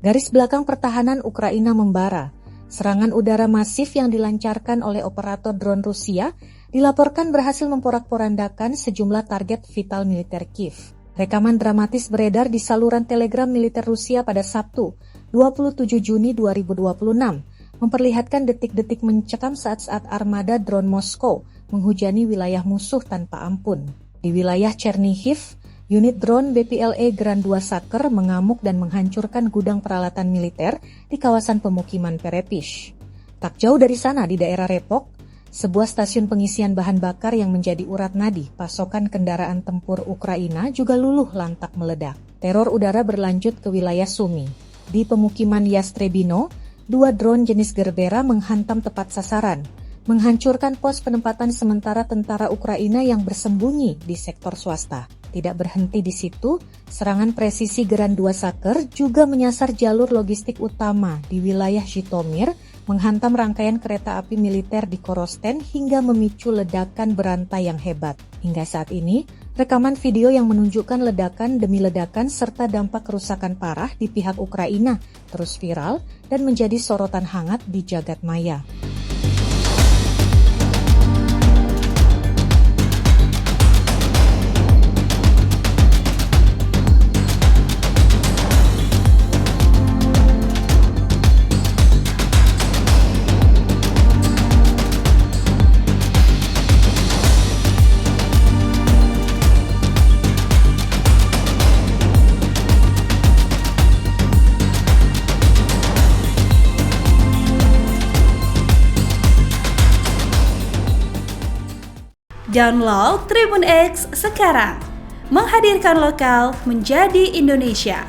Garis belakang pertahanan Ukraina membara. Serangan udara masif yang dilancarkan oleh operator drone Rusia dilaporkan berhasil memporak-porandakan sejumlah target vital militer Kiev. Rekaman dramatis beredar di saluran Telegram militer Rusia pada Sabtu, 27 Juni 2026, memperlihatkan detik-detik mencekam saat-saat armada drone Moskow menghujani wilayah musuh tanpa ampun. Di wilayah Chernihiv, unit drone BPLA Grand 2 Saker mengamuk dan menghancurkan gudang peralatan militer di kawasan pemukiman Perepish. Tak jauh dari sana di daerah Repok, sebuah stasiun pengisian bahan bakar yang menjadi urat nadi pasokan kendaraan tempur Ukraina juga luluh lantak meledak. Teror udara berlanjut ke wilayah Sumy. Di pemukiman Yastrebino, 2 drone jenis Gerbera menghantam tepat sasaran, menghancurkan pos penempatan sementara tentara Ukraina yang bersembunyi di sektor swasta. Tidak berhenti di situ, serangan presisi Grand 2 Saker juga menyasar jalur logistik utama di wilayah Zhytomyr, menghantam rangkaian kereta api militer di Korosten hingga memicu ledakan berantai yang hebat. Hingga saat ini, rekaman video yang menunjukkan ledakan demi ledakan serta dampak kerusakan parah di pihak Ukraina terus viral dan menjadi sorotan hangat di jagat maya. Download Tribun X sekarang, menghadirkan lokal menjadi Indonesia.